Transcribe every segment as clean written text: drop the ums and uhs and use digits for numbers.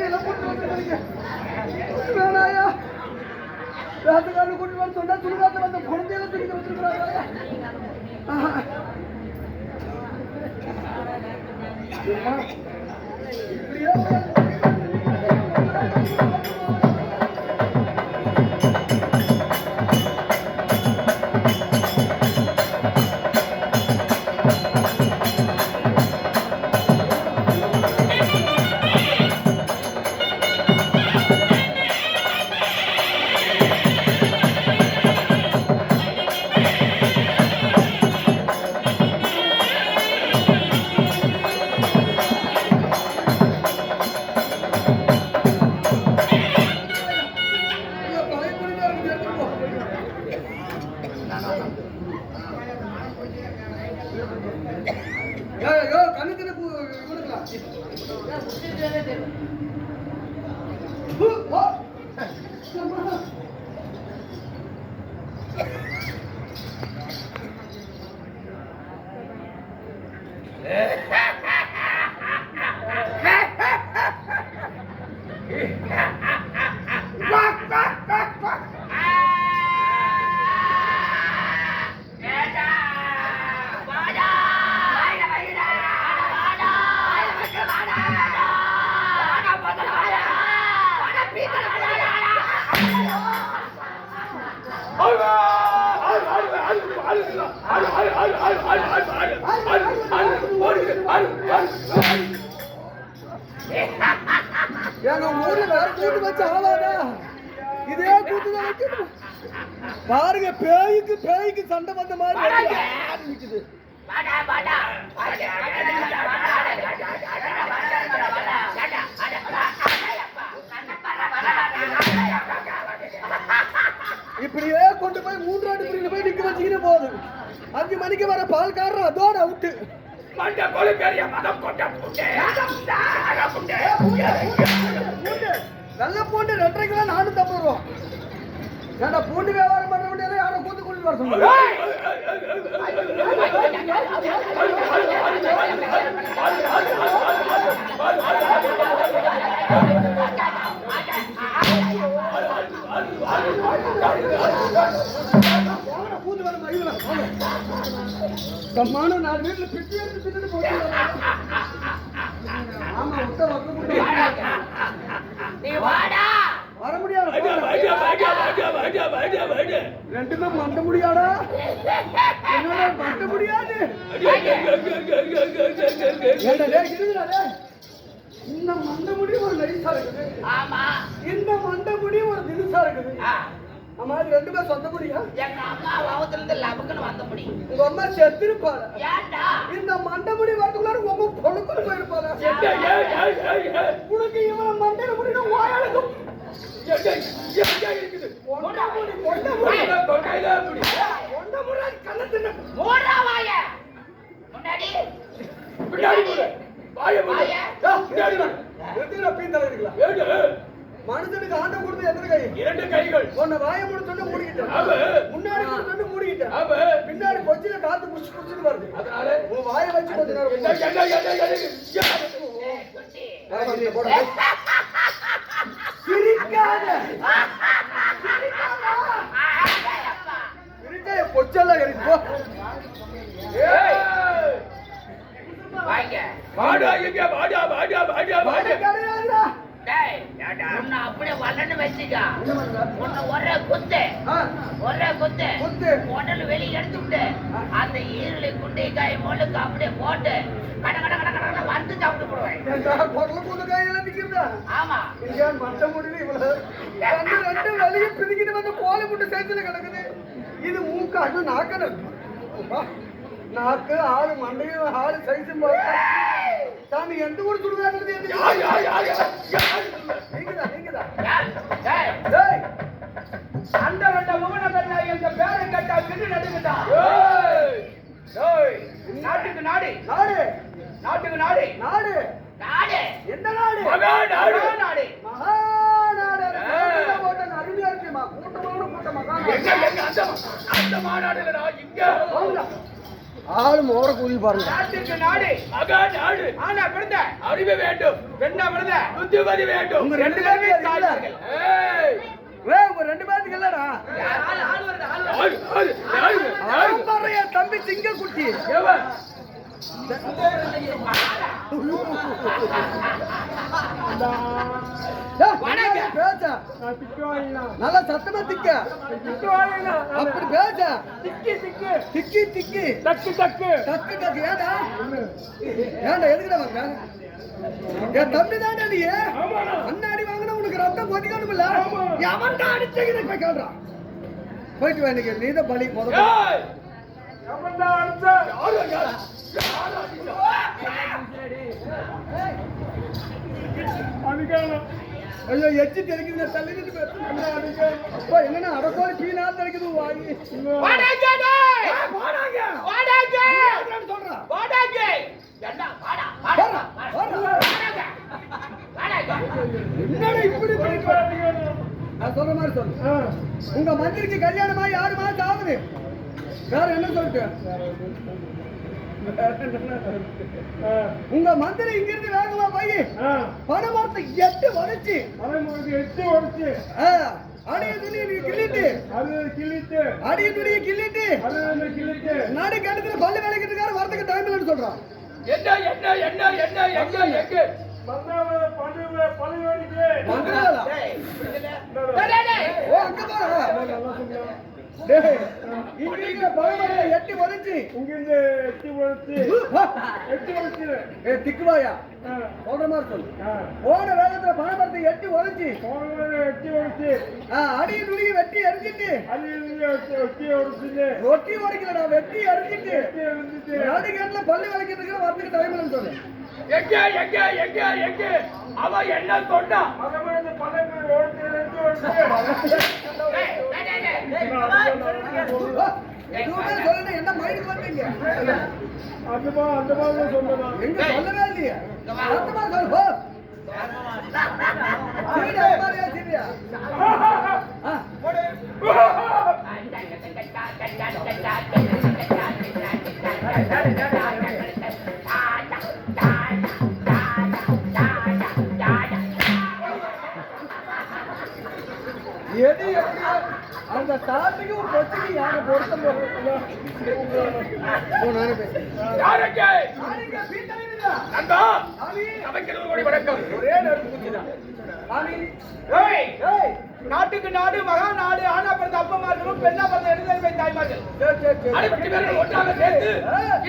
எல்லாம் போட்டு வந்துருக்கீங்க. வேணாயா ராத்துக்காரனு கூட்டு வந்து சொன்னா சுடுகாட்டு வந்த குழந்தையெல்லாம் தூக்கி வச்சிருக்கிறாங்க. இப்படியே பாருங்க பேய்க்கு சண்டை வந்த மாதிரி நிக்குது. இப்படியே கொண்டு போய் 3 பிரிவில் போய் நிக்க வச்சுக்கிட்டு போகுது. 5 மணிக்கு வர பால்காரர் அதோட அவுட்டு. நல்ல பூண்டு 2.5 கிலோ 450 ரூபா. ஏன்னா பூண்டு வியாபாரம் பண்ண முடியாது. யாரும் கூத்து கூட்டிட்டு வர சொல்லுங்க. பூந்து வர மகிழ சம்மான 4 வீட்டுல பிட்டு எடுத்து தின்னு போட்டு. ஆமா விட்ட வர முடியாது. ரெண்டுமே மண்ட முடியாடா. என்னடா மண்ட முடியாது. இந்த மண்ட முடி ஒரு நைசா இருக்குது. ஆமா இந்த மண்ட முடி ஒரு தினுசா இருக்குது. ஆமா 2 பேர் சொந்த முடியா? எங்க அம்மா வாவத்துல இருந்து லபக்குன்னு வந்த முடி. உங்க அம்மா செத்துருப்பாள. ஏன்டா இந்த மண்ட முடி வரதுக்குள்ள உங்க அம்மா பொழுக்குன்னு போயிருப்பாள. உனக்கு இவன மண்ட முடினா வாயாளுக்கு இருக்குது. ஒண்ட முடி கண்ணத்துல ஓடா வாய. முன்னாடி போடு. வாய முன்னாடி வா. எதுல பீந்தல இருக்கல. மனுஷனுக்கு ஆண்ட கொடுத்து எத்தனை கை? 2 கைகள். ஒண்ணு வாயை மூடி சொன்னா மூடிக்கிட்டேன். முன்னாடி சொன்னா மூடிக்கிட்டேன். பின்னாடி கொச்சில காத்து புடிச்சு புடிச்சு வருது. அதனால உன் வாயை வச்சு கொஞ்ச நேரம் கொச்செல்லாம் இருக்கு. அப்படியே வளர்ந்து வச்சுக்க. ஒரே குத்து உடல் வெளியே எடுத்துட்டு அந்த ஈரலை குண்டை காய் மொழுக்கு அப்படியே போட்டு கட கட கட கட வந்து சாப்பிட்டு போடுவேன். ஆமா மட்ட முடியல இவ்வளவு 2 வெளியே பிரிக்கிட்டு வந்து கோலை போட்டு சேர்த்துல கிடக்குது. இது மூக்கு அது நாக்கு நாக்கு 6 மண்டையும் 6 சைஸும் பார்த்தா சாமி எந்த ஊர் சுடுகாடு? அந்த 2 மூணு பேர் எங்க பேரை கட்டா பின்னு நடுங்கட்டா. நாட்டுக்கு நாடு நாட்டுக்கு நாடு நாடு நாடு எந்த நாடு? மகாநாடு நாடு. மகாநாடு போட்ட அருமையா இருக்குமா? கூட்டமான கூட்டமா அந்த மாநாடுலடா. இங்க ஆளு மோர கூலி பாருங்க. நாட்டுக்கு நாடு மகா நாடு ஆனா பிறந்த அறிவு வேண்டும், பெண்ணா பிறந்த புத்திமதி வேண்டும். உங்க ரெண்டு பேருமே தாய்மார்கள். உங்க 2 பேருக்கு இல்லடா. ஆள் வருது யாரு, யாரு, யாரு, யாரு? ஆம்பறைய தம்பி சிங்க குட்டி. எவன்? பேச நல்லா சத்தமா திக்க. அப்படி பேச. திக்கி திக்கி டக்கு டக்கு ஏடா எதுக்குடா வாங்க? என் தம்பி தானே நீ. அண்ணாடி வாங்கினா உனக்கு ரத்தம் கொதிக்கணும்ல. எவன்டா அடிச்சீங்க போய் கேள்றான். போயிட்டு வா, இன்னைக்கு நீ தான் பலி முதல்ல. ஏய்! எவன்டா அடிச்ச? யாரு, யாரு? யாரு அடிச்சா? ஐயோ எச்சி தெரிக்குது, தள்ளிட்டு அப்பா என்னன்னா அடக்கோலி பீனா தெரிக்குது வாங்கி. வாடாங்க டேய் போடாங்க வாடாங்க சொல்றான். வாடாங்க என்ன வாடா வாடா வாடாங்க வாடாங்க என்னடா இப்படி பண்ணிட்டு வரீங்க? நான் சொல்ற மாதிரி சொல்லு. உங்க மந்திரிக்கு கல்யாணமா 6 மாசம் ஆகுது. வேற என்ன சொல்லிட்டு? உங்க மந்திரி இங்கிருந்து வேகமா போய் பணமரத்தை 8 உடைச்சு அடிய துணியை கிள்ளிட்டு அடிய துணியை கிள்ளிட்டு நாடு கணத்துல பல்லு வேலைக்கிட்டு இருக்காரு. வரதுக்கு டைம் இல்லைன்னு சொல்றான். என்ன என்ன என்ன என்ன எங்க எங்க மந்திரிகளா? டேய் டேய் டேய் ஓ அங்க பாரு. டேய் இங்கிருந்து பணமரத்தை 8 உடைச்சு ஏய் திக்குவாயா சொல்ற மாதிரி சொல்லு. போன வேகத்துல பணமரத்தை 8 உடைச்சு அடிய துணியை வெட்டி எரிஞ்சிட்டு ரொட்டி உடைக்கலடா வெட்டி எரிஞ்சிட்டு நாடு கணத்துல பல்லு வேலைக்கிட்டு இருக்காரு. வரதுக்கு டைம் இல்லைன்னு சொல்லு. எங்க எங்க எங்க எங்க அவன் என்ன சொன்னா? எதுவுமே சொல்லல. என்ன மைண்டுக்கு வந்தீங்க? எங்க சொல்லவே இல்லையே. சத்தமா சொல்லு. போ. சரிடா, அது மாதிரியா, சரியா? ஆ. எது எப்படியோ அந்த ஸ்டார்டிங் ஒரு கொச்சிக்கு யாரை பொருத்தம் நானே பேசுறேன். யாருங்க? நாளைக்கு பீட்டலையா? நண்பா, சாமி சமைக்கிறது ஒரு வணக்கம். ஒரே நடுக்கு குச்சிதான். சாமி ஏய் ஏய் நாட்டுக்கு நாடு மகா நாடு ஆனா பிறந்த அப்பமார்களும் பெண்ணா பிறந்த எழுதலை தாய்மார்கள் சரி அனைவரும் பேர்கள் ஒன்றாக சேர்த்து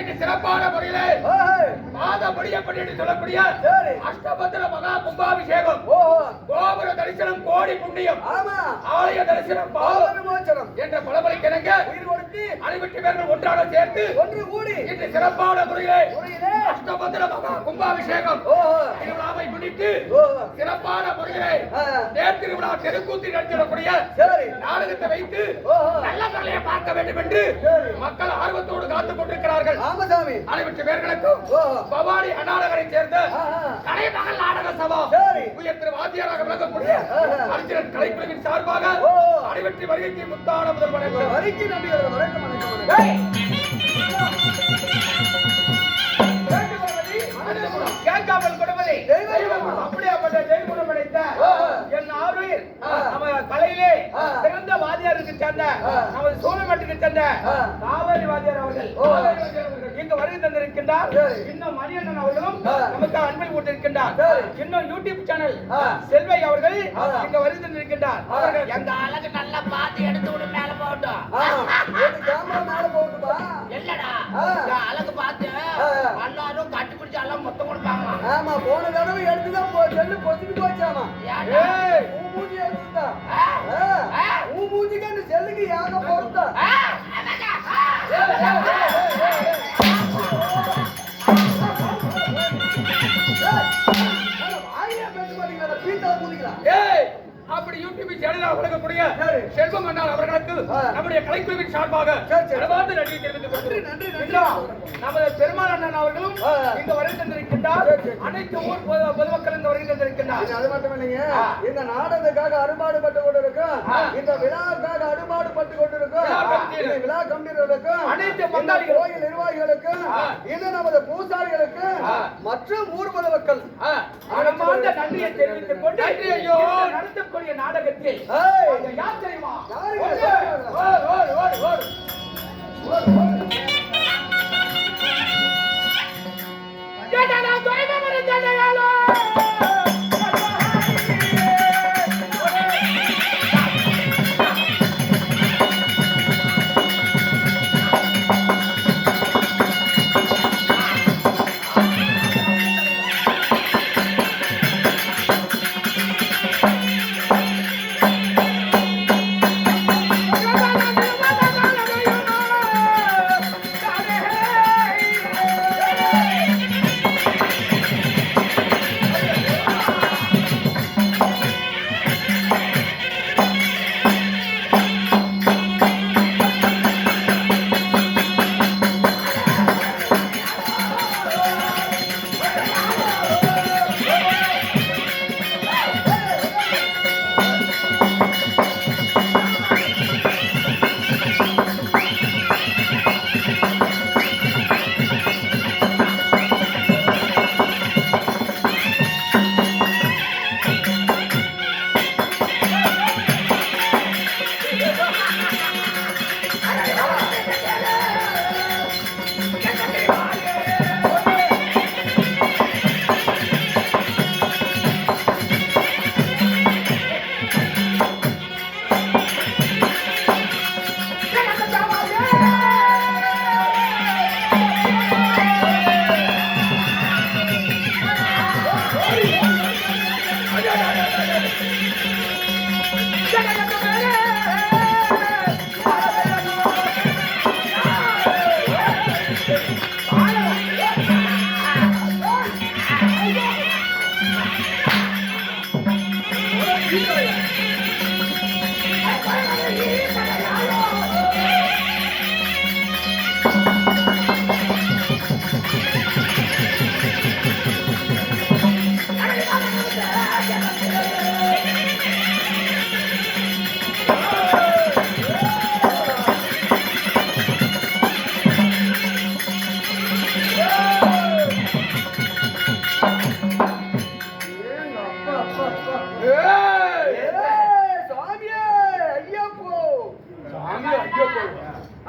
இன்று சிறப்பான முறையிலே ஏய் மாத முடியப்படி என்று சொல்லக்கூடிய சரி. அஷ்டபத்திர மகா கும்பாபிஷேகம், ஓஹோ கோபுர தரிசனம் கோடி புண்ணியம், ஆமா ஆலய தரிசனம் பாவம் பாவ விமோசனம் என்ற பலபலிக்கிணங்க உயிர் கொடுத்து அனைவரும் பேர்கள் ஒன்றாக சேர்த்து ஒன்று கூடி இன்று சிறப்பான முறையிலே முறையிலே அஷ்டபத்திர மகா கும்பாபிஷேகம் ஓஹோ திருவிழாவை முன்னிட்டு ஓஹோ சிறப்பான முறையிலே ஆ. தேர் திருவிழா தெருக்கூத்தி நடத்தக்கூடிய சரி நாடகத்தை வைத்து ஓஹோ நல்ல முறையை பார்க்க வேண்டும் என்று சரி. மக்கள் ஆர்வத்தோடு காத்துக் கொண்டிருக்கிறார்கள். ஆமா சாமி அனைவற்ற பேர்களுக்கும் ஓஹோ பவானி அநாடகரை சேர்ந்த ஆஹா கலைமகள் நாடக சபா சரி. உயர் திரு வாத்தியாராக விளங்கக்கூடிய அர்ஜுனன் கலைக்குழுவின் சார்பாக ஓ. அனைவற்றி வருகைக்கு முத்தான முதல் வணக்கம். வரிக்கு நம்பி வணக்கம் வணக்கம் ஏய் கேட்காமல் கொடுமதி தெய்வம் அப்படியாப்பட்ட தெய்வம் படைத்த என் ஆறுயிர் நம்ம கலையிலே சிறந்த வாத்தியாருக்கு சேர்ந்த நமது சோழநாட்டுக்கு சேர்ந்த காவேரி வாத்தியார் அவர்கள் இங்கு வருகை தந்திருக்கின்றார். இன்னும் மணியண்ணன் அவர்களும் நமக்கு அன்பை போட்டிருக்கின்றார். இன்னும் யூடியூப் சேனல் செல்வை அவர்கள் இங்க வருகை தந்திருக்கின்றார். எங்க அழகு நல்லா பார்த்து எடுத்து விடு மேல போட்டோம். கேமரா மேல போகுதுப்பா. இல்லடா அழகு பார்த்து எல்லாரும் கட்டுப்பிடிச்சு எல்லாம் மொத்தம் கொடுப்பாங்க. ஆமா போன தடவை எடுத்துதான் செல்லு பொசிட்டு போச்சாமா. ஏய் உன் மூஞ்சி எடுத்துட்டா. உன் மூஞ்சிக்கு அந்த செல்லுக்கு யாக போட்டா. வாயிலே பேச மாட்டீங்களா? பீட்டா மூதிங்களா? ஏய் அப்படி யூடியூப் சேனலாக வழங்கக்கூடிய சரி. செல்வம் அண்ணார் அவர்களுக்கு நம்முடைய கலைக்குழுவின் சார்பாக சரி, சரி. மனமார்ந்த நன்றியை தெரிவித்துக் கொள்கிறேன். இல்ல, நமது பெருமாள் அண்ணன் அவர்களும் இங்க வருகை தந்திருக்கின்றார். சரி, சரி. அனைத்து ஊர் பொதுமக்கள் இங்க வருகை தந்திருக்கின்றார். இது அது மட்டும் இல்லைங்க, இந்த நாடகத்துக்காக அறுபாடுபட்டு கொண்டிருக்கும், இந்த விழாவுக்காக அறுபாடுபட்டு கொண்டிருக்கும் இந்த விழா கம்பினருக்கும், அனைத்து இந்த பங்காளிகளும், கோயில் நிர்வாகிகளுக்கும், இது நமது பூசாரிகளுக்கும் மற்றும் ஊர் பொதுமக்கள் மனமார்ந்த நன்றியை தெரிவித்துக் கொண்டு நன்றி ஐயோ. இன்று நடத்தக்கூடிய நாடகத்தில் ஏய், அந்த யார் தெரியுமா? யாருங்க? ஓடு, ஓடு, ஓடு, ஓடு. ஏடா தொலைமா மறந்தேனோ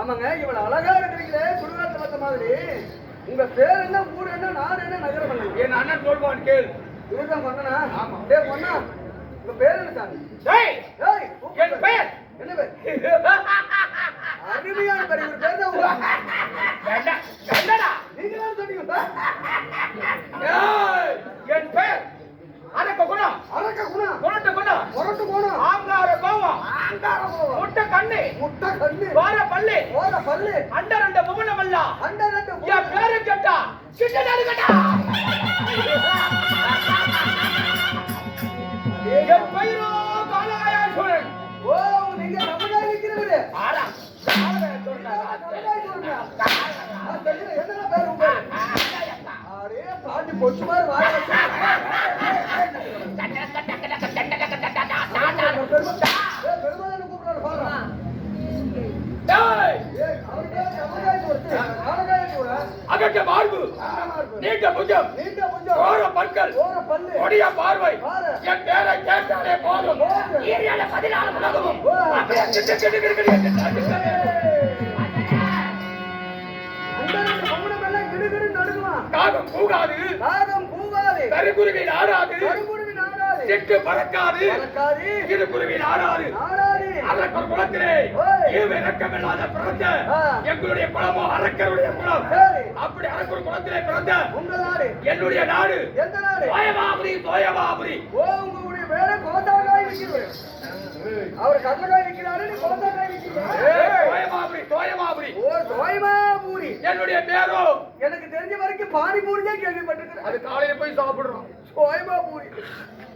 ஆமாங்க, இவ்வளவு அழகா இருக்கிறீங்களே, சுடுகாட்டு வந்த மாதிரி. உங்க பேர் என்ன, ஊர் என்ன, நாடு என்ன, நகரம் என்ன? என் அண்ணன் சொல்வான் கேள். இவர்தான் பொண்ணனா? ஆமா. டேய் பொண்ணா, உங்க பேர் என்ன சாமி? டேய், டேய், என் பெயர் என்ன பேர்? அருமையான பேர். இவர் பேர் தான் என்னடா? நீங்க தான் சொன்னீங்க. ஏய், என் பெயர் அரக்க குணம். அரக்க குணம், குணட்டு குணம். முரட்டு குணம், ஆங்கார கோவம். அண்டார கோவம், முட்டை கண்ணு. முட்டை கண்ணு, வார பல்லு. ஓர பல்லு, அண்டரண்ட புவனமல்ல. அண்டரண்டு என் பேரு கேட்டா சின்ன நாடு கேட்டா. என் பெயரோ காலாயாசுரன். ஓ, நீங்க தமிழா இருக்கிறவரு. ஆரா, காலாயாசுரன். என்ன பேர் உங்க? அரே பாட்டி பொச்சு மாதிரி வாய வச்சு. பெருமாள் கூப்பிடுறாரு பாருங்க. டேய், ஏய், அவருக்கு தமிழாய் ஒருத்தர், காலகாய் கூட. அகட்ட மார்பு, நீண்ட புஜம், நீண்ட புஜம், ஓர பற்கள், ஓர பல்லு, கொடிய பார்வை. பாரு. என் பேரை கேட்டாலே போதும். போதும். ஈரியால 14 உலகமும் ஓ. அப்படியே கிட்டு கிட்டு கிட்டு கிட்டு கிட்டு. அண்டரண்டு பொம்மனம் எல்லாம் கிடுகிடு நடுங்குவான். காகம் கூகாது, காகம் கூவாது, கருங்குருவி நாடாது, கருங்குருவி நாடாது, சிட்டு பறக்காது, பறக்காது, சிறுகுருவி நாடாது. நாடாது. அரக்கர் குலத்திலே ஓய். இறக்கமில்லாத பிறந்த ஆ. எங்களுடைய குலமோ அரக்கருடைய குலம். சரி, அப்படி அரக்கர் குலத்திலே பிறந்த உங்க நாடு என்னுடைய நாடு எந்த நாடு? தோயமாபுரி. தோயமாபுரி. ஓ, உங்களுடைய பேரு கோத்தாக்காய் விற்கிறவர். அவர் கடலக்காய் விற்கிறாரு, நீ கோத்தாக்காய் விற்கிறீங்க. தோயமாபுரி. தோயமாபுரி. ஓ, தோய்மாபூரி. என்னுடைய பேரோ எனக்கு தெரிஞ்ச வரைக்கும் பானிபூரி தான் கேள்விப்பட்டிருக்கிறேன். அது காலையில போய் சாப்பிடுறோம். தோய்மாபூரி.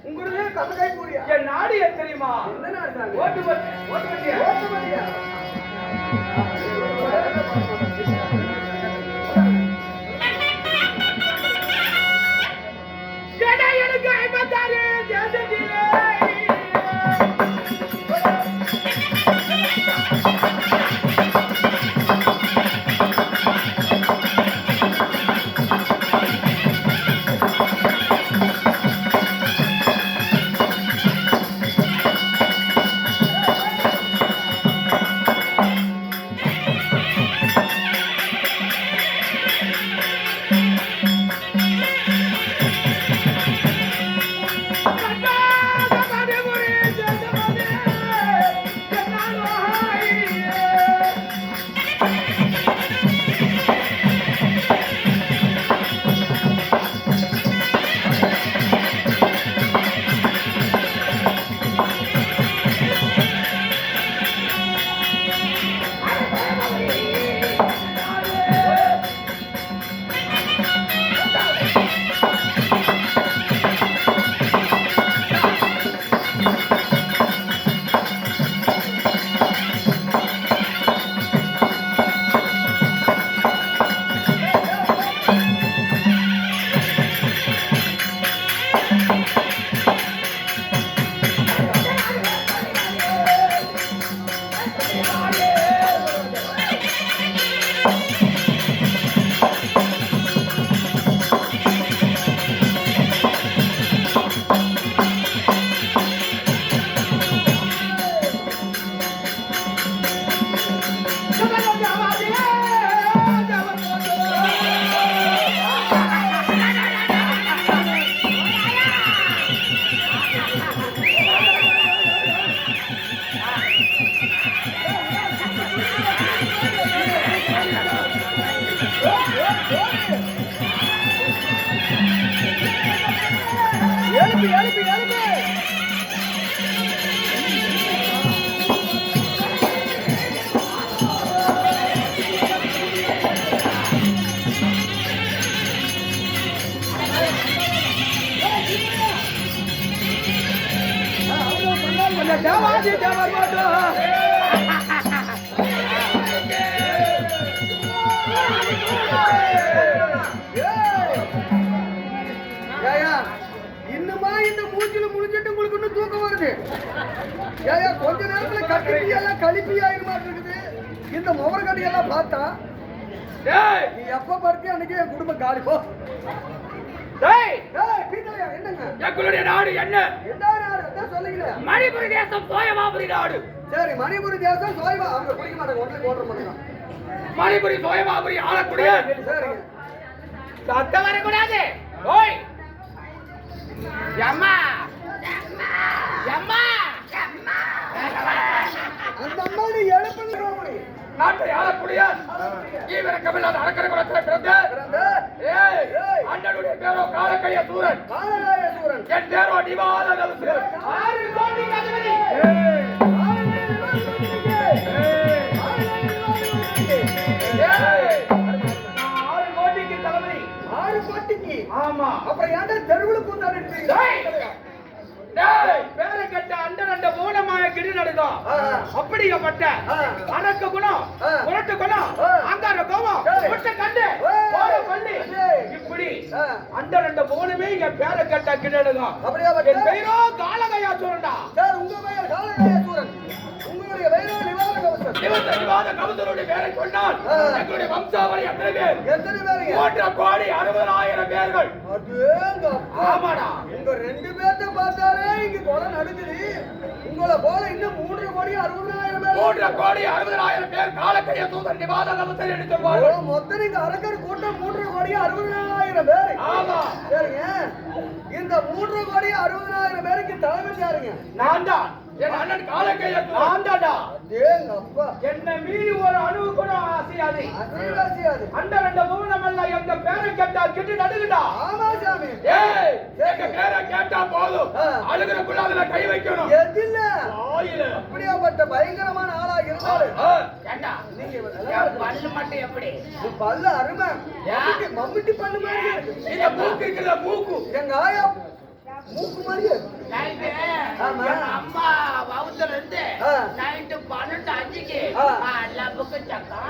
உங்களுடைய கலகை கூறியா என் நாடு எது தெரியுமா? என்ன நாடு சாமி? ஓட்டுமட்டியா? ஓட்டுமட்டியா? ஏடா எனக்கு 56 தேசத்திலே எழுப்பி எழுப்பி எழுப்பி அந்த தேவாதி தேவர் மட்டும் ஏயா இன்னுமா இந்த மூஞ்சில முடிஞ்சிட்டு உங்களுக்கு இன்னும் தூக்கம் வருது ஏயா கொஞ்ச நேரத்துல கட்டிப்பி எல்லாம் கழிப்பி ஆயிரு மாதிரி இருக்குது இந்த முகர் கட்டி எல்லாம் பார்த்தா டேய் நீ எப்ப படுத்தி அன்னைக்கு என் குடும்பம் காலி போ டேய் ஏய் பீத்தலையா என்னங்க எங்களுடைய நாடு என்ன? என்ன நாடு அதான் சொல்லுங்களேன் மணிபுரி தேசம் சோயமாபுரி நாடு. சரி மணிபுரி தேசம் சோய்வா அவங்க குடிக்க மாட்டாங்க ஒன்றை ஓடுற மாட்டாங்க மணிபுரி சோயமாபுரி ஆளக்கூடிய சரிங்க சத்தம் வரக்கூடாது. ஓய் அம்மா அம்மா அந்த அம்மா நீ எழுப்புங்க நாட்டை ஆளக்கூடிய ஈவிரக்கமில்லாத அரக்கரை குலத்தில் பிறந்த ஏய் அண்ணனுடைய பேரோ காலக்கைய சூரன், காலகாய சூரன் என் பேரோ நிவாத நவசூரன். ஆறு கோடி அதிபதி. ஏய் நான் 6 கோடிக்கு தளபதி. 6 கோடிக்கு ஆமா. அப்புறம் ஏன்டா தெருவுல கூத்தாடி இருக்கீங்க டேய் பேரை கட்ட அண்ட மூலமாக கிரி நடுக்கும். ஆ. அப்படிப்பட்ட ஆ. அடக்க குணம், ஆ. உரட்டு குணம், ஆ. அங்கார கோபம், ஏய். ஒட்ட கண்டு, ஏய். ஓட பள்ளி. ஏய். இப்படி ஆ. அண்ட மூணுமே இங்க பேரை கட்ட கிரி நடுக்கும். அப்படியா என் பெயரோ காலகையா சொல்றா. சார் உங்க பெயர் காலகாய சூரன், உங்களுடைய பெயரோ நிவாரண கவசம். நிவாத கவசனுடைய பேரை சொன்னால் ஆ. எங்களுடைய வம்சாவளி எத்தனை பேர்? எத்தனை பேருங்க? 3,60,000 பேர்கள். அடேங்கப்பா. ஆமாடா. உங்க 2 பேர்த்த பார்த்தாலே இங்க கொலை நடக்குது. உங்களை போல இன்னும் 3 கோடி 60,000 பேர். 3,60,000 பேர் காலக்கைய சூதன் நிவாத கவசம் ஓ, எடுத்துப்பார்கள். மொத்தம் நீங்க அரக்கர் கூட்டம் 3 கோடி 60,000 பேர். ஆமா. சரிங்க. இந்த 3 கோடி 60,000 பேருக்கு தலைவர் யாருங்க? நான் தான். என் அண்ணன் காலக்கைய நான் தான்டா. அடேங்கப்பா. என்ன மீறி ஒரு அணுவு கூட அசையாது. அசைவாசியாது. அண்ட மூலமெல்லாம் எங்க பேரை கட்டா கிட்டு நடுகுடா. ஆமா சாமி. ஏய் எங்க பேரை கேட்டா போதும். ஆ. அழுகிறக்குள்ள அதுல கை வைக்கணும். எதில்ல? ஆயில. அப்படியாப்பட்ட பயங்கரமான ஆளா இருந்தாலும் ஏண்டா நீங்க என் பல்லு மட்டும் எப்படி? உன் பல்லு அருமை. மம்முட்டி பல்லு மாதிரி இருக்கு. இந்த மூக்கு இருக்குல்ல மூக்கு. எங்க ஆயா மூக்கு மாதிரியே நைட்டு ஆமா. எங்க அம்மா வவுத்துல இருந்து ஆ. நைட்டு 12:05க்கு ஆ. லபுக்கு சக்கா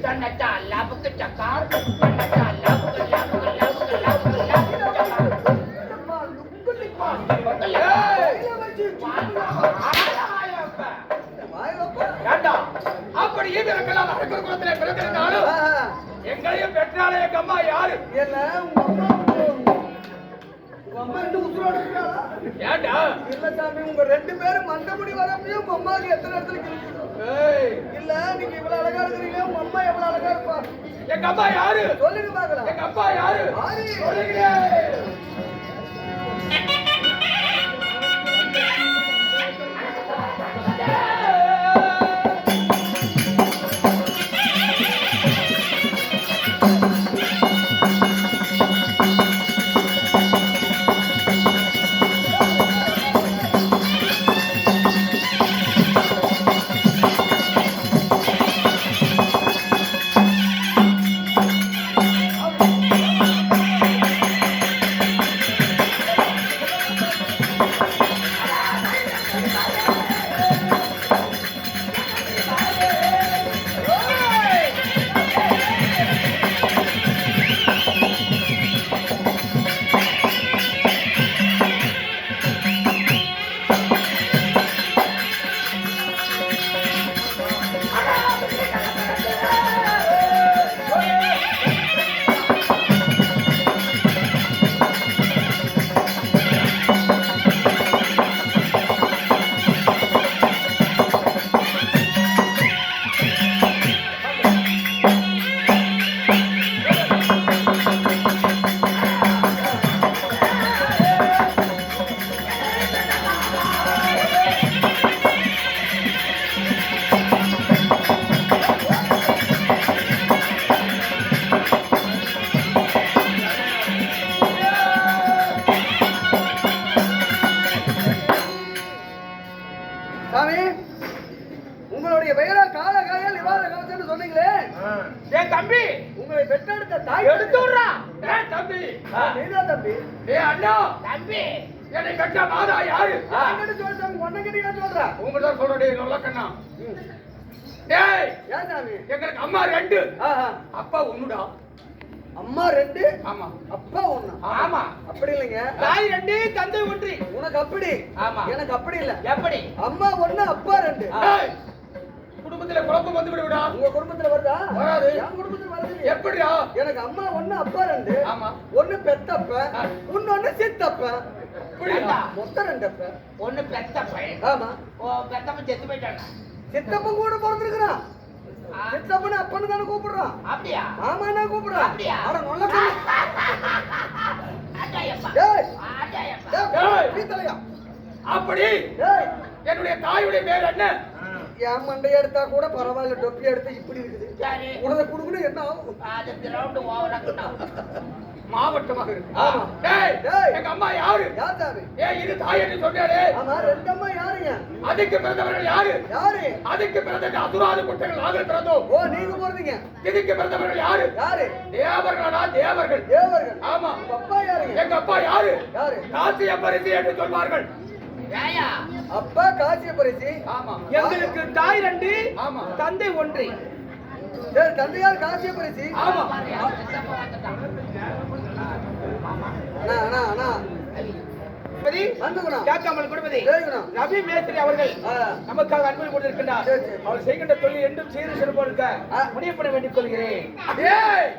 தன்னச்சா லபுக்கு சக்கா தன்னச்சா லபுக்கு லபுக்கு லபுக்கு லபுக்கு லபுக்கு சக்கா என்னம்மா, லுக்கு நிப்பா. ஏய், கையில வச்சு வாய் வைப்பா. ஏண்டா அப்படி இவருக்கெல்லாம் அரக்கர் குலத்திலே பிறந்திருந்தாலும் எங்களையும் பெற்றாலே எங்க அம்மா யாரு? இல்ல, உங்க அம்மா இன்னும் உசுரோட இருக்காளா? ஏண்டா? இல்ல சாமி, உங்க 2 பேரும் மண்டபடி வரப்பயும் உங்க அம்மாவுக்கு எத்தனை இடத்துல கிழிச்சிடும்? ஏய், இல்ல, நீங்க இவ்வளவு அழகா இருக்கிறீங்க, உங்க அம்மா எவ்வளவு அழகா இருப்பா? எங்க அம்மா யாரு? சொல்லுங்க பாக்கலாம். எங்க அப்பா யாரு? ஆரி. சொல்லுகிறேன். சாமி, உங்களுடைய பெயரா கால காயல் நிவாரண கவசம்னு சொன்னீங்களே, ஏன் தம்பி உங்களை பெற்றெடுத்த தாய் எடுத்து விடுறா. ஏய் தம்பி, நீதான் தம்பி. ஏய் அண்ணா, தம்பி என்னை பெற்ற மாதா யாரு? என்கிட்ட சொல்றாங்க, உன்னகிட்ட ஏன் சொல்றா? உங்கள்தான் சொல்றே நல்ல கண்ணா. டேய், ஏன் சாமி? எங்களுக்கு அம்மா 2, ஆஹா. அப்பா 1டா. அம்மா 2, ஆமா அப்பா 1. ஆமா. அப்படி இல்லைங்க, தாய் 2 தந்தை 1. உனக்கு அப்படி, ஆமா. எனக்கு அப்படி இல்ல. எப்படி அம்மா 1, அப்பா 2. டேய், குடும்பத்திலே குழப்பம் வந்து விடுடா. உங்க குடும்பத்துல வருதா? வராது. என் குடும்பத்துல வருது. எப்படிடா? எனக்கு அம்மா 1, அப்பா 2. ஆமா. ஒண்ணு பெத்தப்ப, இன்னொன்னு சித்தப்ப. புரியுதா? மொத்தம் 2 அப்ப. ஒண்ணு பெத்த பையன் ஆமா. ஓ பெத்தப்ப செத்து போயிட்டாங்க சித்தப்பன் கூட பிறந்திருக்கிறான். சித்தப்பன் அப்பன்னு தானே கூப்பிடுறான். அப்படியா ஆமா, என்ன கூப்பிடுறான்? அப்படியா? அட நல்ல பொண்ணு. அட்டாயப்பா டேய், அட்டாயப்பா டேய், நீ தலையா? அப்படி டேய், என்னுடைய தாயுடைய பேர் என்ன? என் மண்டையை எடுத்தா கூட பரவாயில்ல, டொப்பி எடுத்து இப்படி இருக்குது. சரி உனக்கு குடுக்கணும் என்ன ஆகும்? அது கிரவுண்ட் ஓவராக்கணும் மாவட்டமாக இருக்கு. ஆமா. டேய், டேய். எங்க அம்மா யாரு? யார் சாமி? ஏய், இது தாய் என்று சொன்னாரே. ஆமா, 2 அம்மா யாருங்க? அதுக்கு பிறந்தவர்கள் யாரு? யாரு? அதுக்கு பிறந்த அசுராது குட்டைகள் நாங்கள் பிறந்தோம். ஓ, நீங்க போறீங்க. இதுக்கு பிறந்தவர்கள் யாரு? யாரு? தேவர்களா? தேவர்கள். தேவர்கள். ஆமா. உங்க அப்பா யாருங்க? எங்க அப்பா யாரு? யாரு? காசிய பரிசு என்று சொல்வார்கள். ஏயா அப்பா காசிய பரிசி. ஆமா. எங்களுக்கு தாய் 2 ஆமா. தந்தை 1. டேய், தந்தையார் காசிய பரிசி. ஆமா. சித்தப்பா வந்துட்டான் அண்ணா, அண்ணா, அண்ணா. சரி, வந்துக்குண்ணா. கேட்காமல் கொடுப்பது சரிங்கண்ணா. ரவி மேஸ்திரி அவர்கள் ஆ. நமக்காக அன்பு கொண்டிருக்கின்றார். சரி, சரி. அவர் செய்கின்ற தொழில் என்றும் சீர சிறப்போடு இருக்க முடியப்பட வேண்டிக் கொள்கிறேன். ஏய்,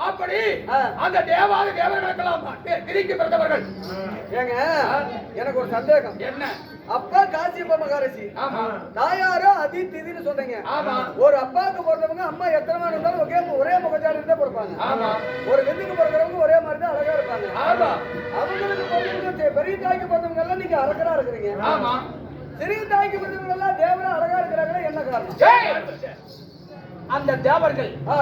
அப்படி ஆ. அந்த தேவாதி தேவர்களுக்கெல்லாம் திரிக்கு பிறந்தவர்கள். ஏங்க, எனக்கு ஒரு சந்தேகம். என்ன? அப்பா காசியப்ப மகாரிஷி, ஆமா. தாயாரோ அதிதின்னு சொன்னீங்க. ஆமா. ஒரு அப்பாவுக்கு பிறந்தவங்க அம்மா எத்தனை மாதிரி இருந்தாலும் ஒரே முகச்சாடு இருந்தா பிறப்பாங்க. ஆமா. ஒரு விந்துக்கு பிறக்கிறவங்க ஒரே மாதிரி தான் அழகா இருப்பாங்க. ஆமா. அவங்களுக்கு பிறந்தவங்க பெரிய தாய்க்கு பிறந்தவங்க எல்லாம் நீங்க அழகா இருக்கிறீங்க. ஆமா. சிறிய தாய்க்கு பிறந்தவங்க எல்லாம் தேவரா அழகா இருக்கிறாங்களா, என்ன காரணம்? ஏய், அந்த தேவர்கள் ஆ.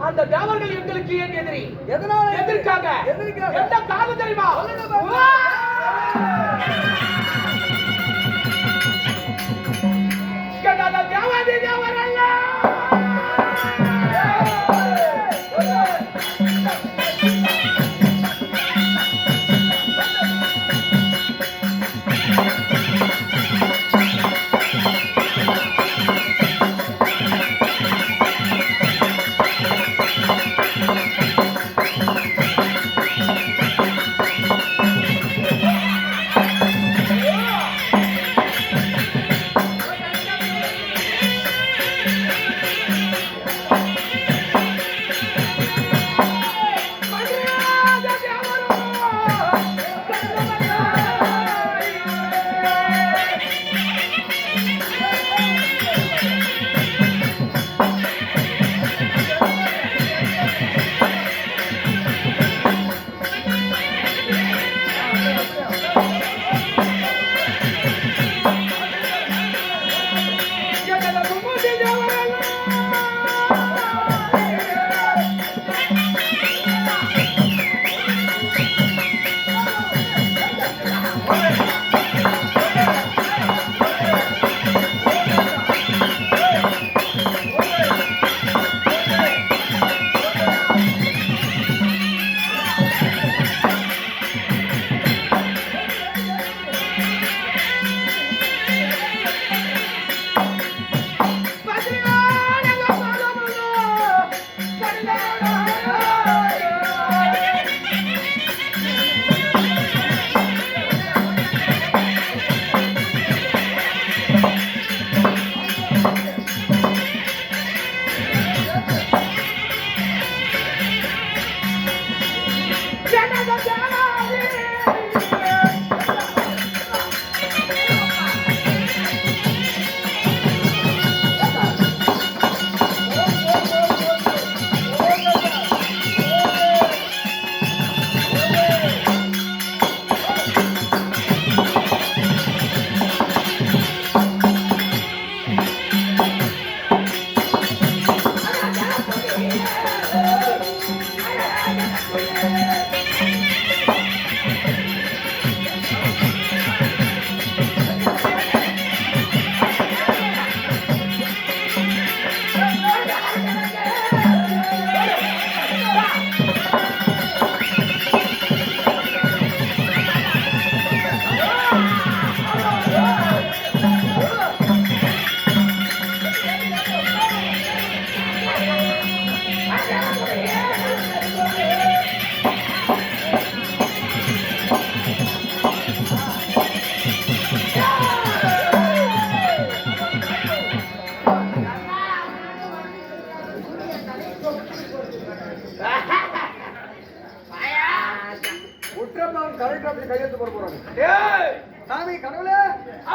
அந்த தேவர்கள் எங்களுக்கு ஏன் எதிரி? எதனால? எதற்காக? எதற்காக? என்ன காரணம் தெரியுமா? சொல்லுங்க பாப்போம். வா! கேட்டாத தேவாதி தேவரல்ல. உத்தரப்பாவன் கலெக்டர் ஆபீஸ் கையெழுத்து போட போறாங்க. ஏய், சாமி கடவுளே,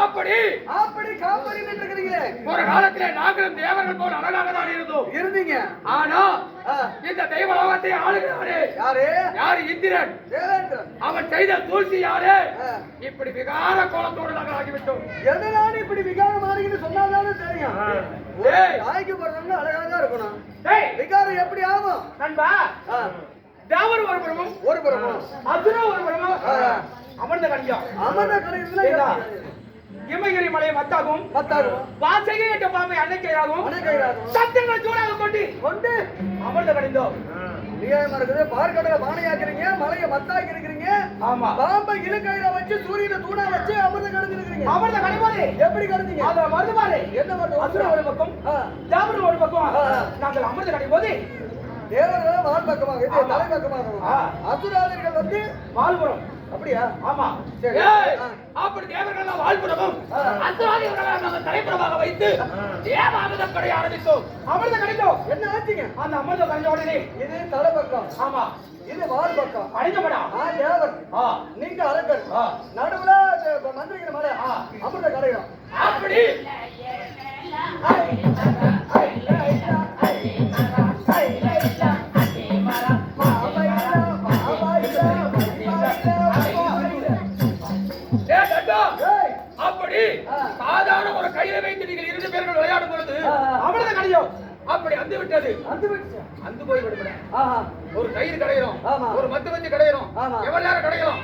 அப்படி அப்படி காப்பாடி நின்றுக்கிறீங்களே. ஒரு காலத்திலே நாங்களும் தேவர்கள் போல் அழகாக தான் இருந்தோம். இருந்தீங்க. ஆனா ஆ, இந்த தெய்வ லோகத்தை ஆளுகிறாரே யாரு? யாரு? இந்திரன். தேவேந்திரன். அவன் செய்த சூழ்ச்சி யாரு? ஆ, இப்படி விகார கோலத்தோடு நாங்கள் ஆகிவிட்டோம். எதனால இப்படி விகாரம் மாறிக்கிட்டு சொன்னாதானே தெரியும். ஏய். தாய்க்கு பிறந்தவங்க அழகாக தான் இருக்கணும். டேய் விகாரம் எப்படி ஆகும்? நண்பா ஆ, தேவர் ஒரு புறமும் ஒரு புறமும் அசுர ஒரு புறமும் ஆ, அமர்ந்த கணியம் அமர்ந்த கடைசியில ஏண்டா? இமயகிரி மலையை மத்தாகும் மத்தாகும் வாசகை என்ற பாம்பை அன்னைக்கையாகும் அணைக்கிறாகும் சத்தியங்கள் சூடாக கொண்டு கொண்டு அமர்ந்த கணிந்தோம். நியாயமா இருக்குது. பார்க்கடலை பானையாக்குறீங்க, மலையை மத்தாக்கி இருக்கிறீங்க, ஆமா பாம்பை இலக்கையில வச்சு சூரியனை தூணா வச்சு அமிர்த கடந்து இருக்கிறீங்க. அமர்ந்த கணிப்போது எப்படி கடந்தீங்க? அதுல மருந்து பாரு என்ன மருந்து? அசுர ஒரு பக்கம் ஆ, தேவர் ஒரு பக்கம் ஆ. நாங்கள் அமர்ந்த கணிப்போது தேவர்கள் வால் பக்கமாக இது ஆமா. தலை பக்கமாக ஆ. அசுராதர்கள் வந்து வாழ்புறம் அப்படியா? ஆமா சரி. ஏய், ஆ. அப்படி தேவர்கள் வாழ்புறமும் ஆ. அசுராதிகளை நாங்கள் தலைப்புறமாக வைத்து தேவாமிதம் கடை ஆரம்பித்தோம். அமர்ந்த கணித்தோம். என்ன ஆச்சுங்க? அந்த அமர்ந்த கணிஞ்ச உடனே இது தலை பக்கம், ஆமா இது வால் பக்கம். அணிஞ்சப்படா தேவர், ஆ நீங்க அரக்கர், ஆ. நடுவுல மந்திரிக்கிற மலை அமிர்த கடையும். அப்படி ஏய், தண்டா, அப்படி சாதாரண ஒரு கையில வைத்து நீங்கள் 2 பேர்கள் விளையாடும் பொழுது அமர்ந்த கணியம் அப்படி அந்து விட்டது. அந்து போய் விடுபட ஆஹா, ஒரு கயிறு கடையிறோம், ஆமா. ஒரு மத்து வச்சு கடையிறோம், ஆமா. எவ்வளவு நேரம் கடையிறோம்?